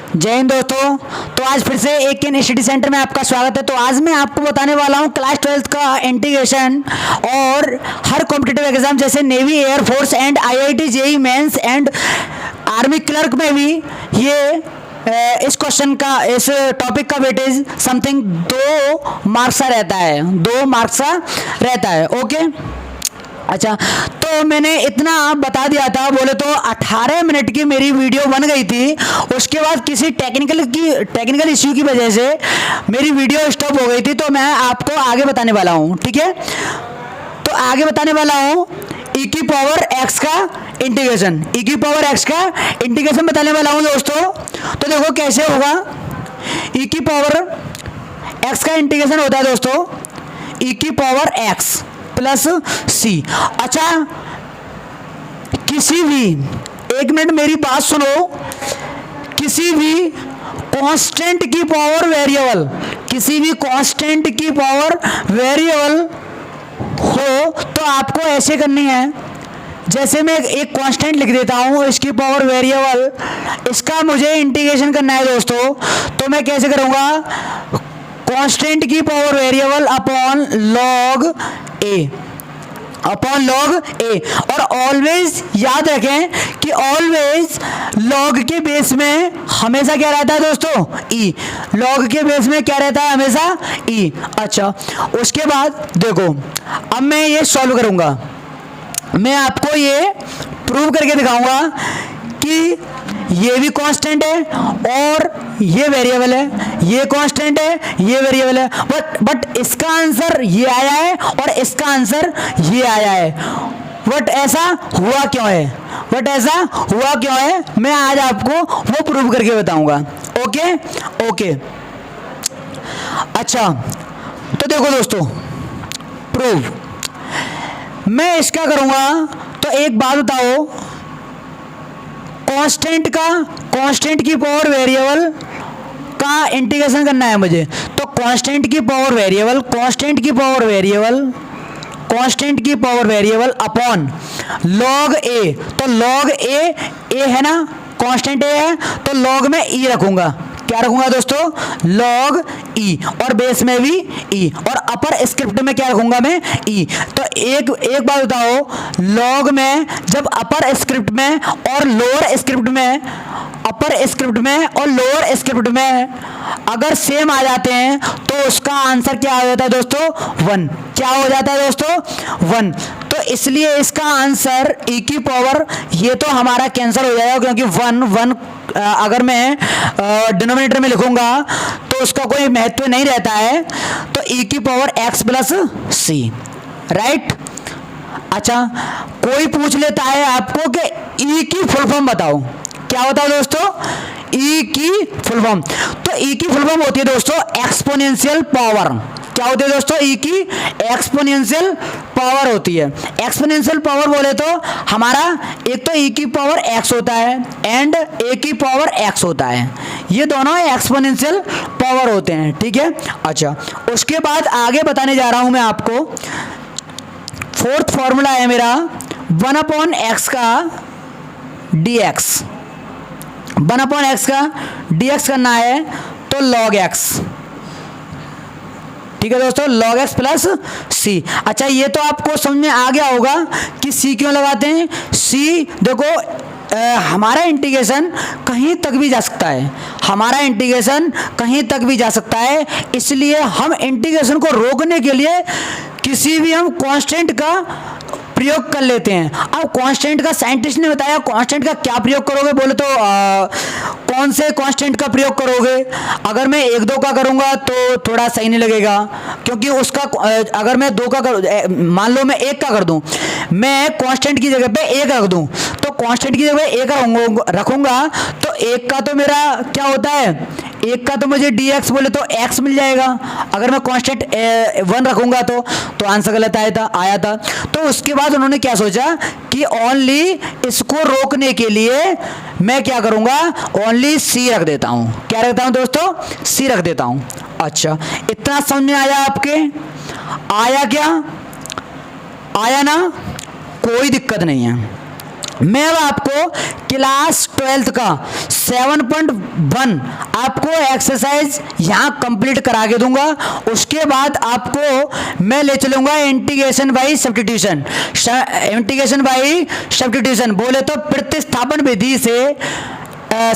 जय हिंद दोस्तों। तो आज फिर से एक के स्टडी सेंटर में आपका स्वागत है। तो आज मैं आपको बताने वाला हूं क्लास 12th का इंटीग्रेशन और हर कॉम्पिटिटिव एग्जाम जैसे navy, air force and IIT, JEE mains and army clerk में भी ये इस क्वेश्चन का, इस टॉपिक का वेटेज समथिंग 2 मार्क्स का रहता है, 2 मार्क्स का रहता है। ओके, अच्छा, तो मैंने इतना बता दिया था। बोले तो 18 मिनट की मेरी वीडियो बन गई थी। उसके बाद किसी टेक्निकल इश्यू की वजह से मेरी वीडियो स्टॉप हो गई थी। तो मैं आपको आगे बताने वाला हूँ, ठीक है। तो आगे बताने वाला हूँ e की पावर x का इंटीग्रेशन, e की पावर x का इंटीग्रेशन बताने वाला हूँ दोस्तों। तो देखो कैसे होगा। e की पावर x का इंटीग्रेशन होता है दोस्तों e की पावर x प्लस c। अच्छा, किसी भी, एक मिनट मेरी बात सुनो, किसी भी कांस्टेंट की पावर वेरिएबल, किसी भी कांस्टेंट की पावर वेरिएबल हो तो आपको ऐसे करनी है। जैसे मैं एक कांस्टेंट लिख देता हूं, इसकी पावर वेरिएबल, इसका मुझे इंटीग्रेशन करना है दोस्तों। तो मैं कैसे करूंगा, कांस्टेंट की पावर वेरिएबल अपॉन लॉग ए, अपॉन लॉग ए। और ऑलवेज याद रखें कि ऑलवेज लॉग के बेस में हमेशा क्या रहता है दोस्तों, ई। लॉग के बेस में क्या रहता है हमेशा, ई। अच्छा, उसके बाद देखो, अब मैं ये सॉल्व करूंगा। मैं आपको ये प्रूव करके दिखाऊंगा कि ये भी कांस्टेंट है और ये वेरिएबल है, ये कांस्टेंट है, ये वेरिएबल है। बट इसका आंसर ये आया है और इसका आंसर ये आया है। बट ऐसा हुआ क्यों है, बट ऐसा हुआ क्यों है, मैं आज आपको वो प्रूव करके बताऊंगा। ओके ओके, अच्छा, तो देखो दोस्तों, प्रूव मैं इसका करूंगा। तो एक बात बताओ, कांस्टेंट की पावर वेरिएबल का इंटीग्रेशन करना है मुझे। तो कांस्टेंट की पावर वेरिएबल, कांस्टेंट की पावर वेरिएबल अपॉन लॉग ए। तो लॉग ए है ना, कांस्टेंट ए है, तो लॉग में ई रखूंगा। क्या रखूंगा दोस्तों, लॉग ई, और बेस में भी ई, और अपर स्क्रिप्ट में क्या रखूंगा मैं, ई। तो एक बात बताओ, लॉग में जब अपर स्क्रिप्ट में और लोअर स्क्रिप्ट में, अपर स्क्रिप्ट में और लोअर स्क्रिप्ट में अगर सेम आ जाते हैं तो उसका आंसर क्या हो जाता है दोस्तों, 1। क्या हो जाता है दोस्तों, 1। तो इसलिए इसका आंसर e की पावर, ये तो हमारा कैंसिल हो जाएगा क्योंकि 1 अगर मैं डिनोमिनेटर में लिखूंगा तो उसका कोई महत्व नहीं रहता है। तो e की power x plus c, right. अच्छा, कोई पूछ लेता है आपको कि e की फुल फॉर्म बताओ। क्या बताओ दोस्तों, e की फुल फॉर्म। तो e की फुल फॉर्म होती है दोस्तों एक्सपोनेंशियल पावर। क्या होती है दोस्तों, e की एक्सपोनेंशियल पावर होती है। एक्सपोनेंशियल पावर बोले तो हमारा एक तो e की पावर x होता है एंड a की पावर x होता है, ये दोनों एक्सपोनेंशियल पावर होते हैं, ठीक है। अच्छा, उसके बाद आगे बताने जा रहा हूं मैं आपको। 4th फॉर्मूला है मेरा 1/x का dx, 1/x का dx करना है तो log x, ठीक है दोस्तों, log x प्लस c। अच्छा, ये तो आपको समझ में आ गया होगा कि c क्यों लगाते हैं। c देखो, हमारा इंटीग्रेशन कहीं तक भी जा सकता है, हमारा इंटीग्रेशन कहीं तक भी जा सकता है। इसलिए हम इंटीग्रेशन को रोकने के लिए किसी भी हम कांस्टेंट का प्रयोग कर लेते हैं। अब कांस्टेंट का साइंटिस्ट ने बताया, कांस्टेंट का क्या प्रयोग करोगे बोले तो कौन से कांस्टेंट का प्रयोग करोगे। अगर मैं 1-2 का करूंगा तो थोड़ा सही नहीं लगेगा, क्योंकि उसका अगर मैं 2 का कर, मान लो मैं 1 का कर दूं, मैं कांस्टेंट की जगह पे 1 रख दूं, तो कांस्टेंट की जगह 1 रखूंगा तो 1 का तो मेरा क्या होता है, 1 का तो मुझे dx बोले तो x मिल जाएगा। अगर मैं कांस्टेंट 1 रखूंगा तो आंसर गलत आया था। तो उसके बाद उन्होंने क्या सोचा कि ओनली इसको रोकने के लिए मैं क्या करूंगा, ओनली c रख देता हूं। क्या रखता हूं दोस्तों, c रख देता हूं। अच्छा, इतना समझ में आया आपके, आया क्या, आया ना, कोई दिक्कत नहीं है। मैं अब आपको क्लास 12th का 7.1 आपको एक्सरसाइज यहाँ कंप्लीट करा के दूंगा। उसके बाद आपको मैं ले चलूंगा integration by substitution. Integration by substitution बोले तो प्रतिस्थापन विधि से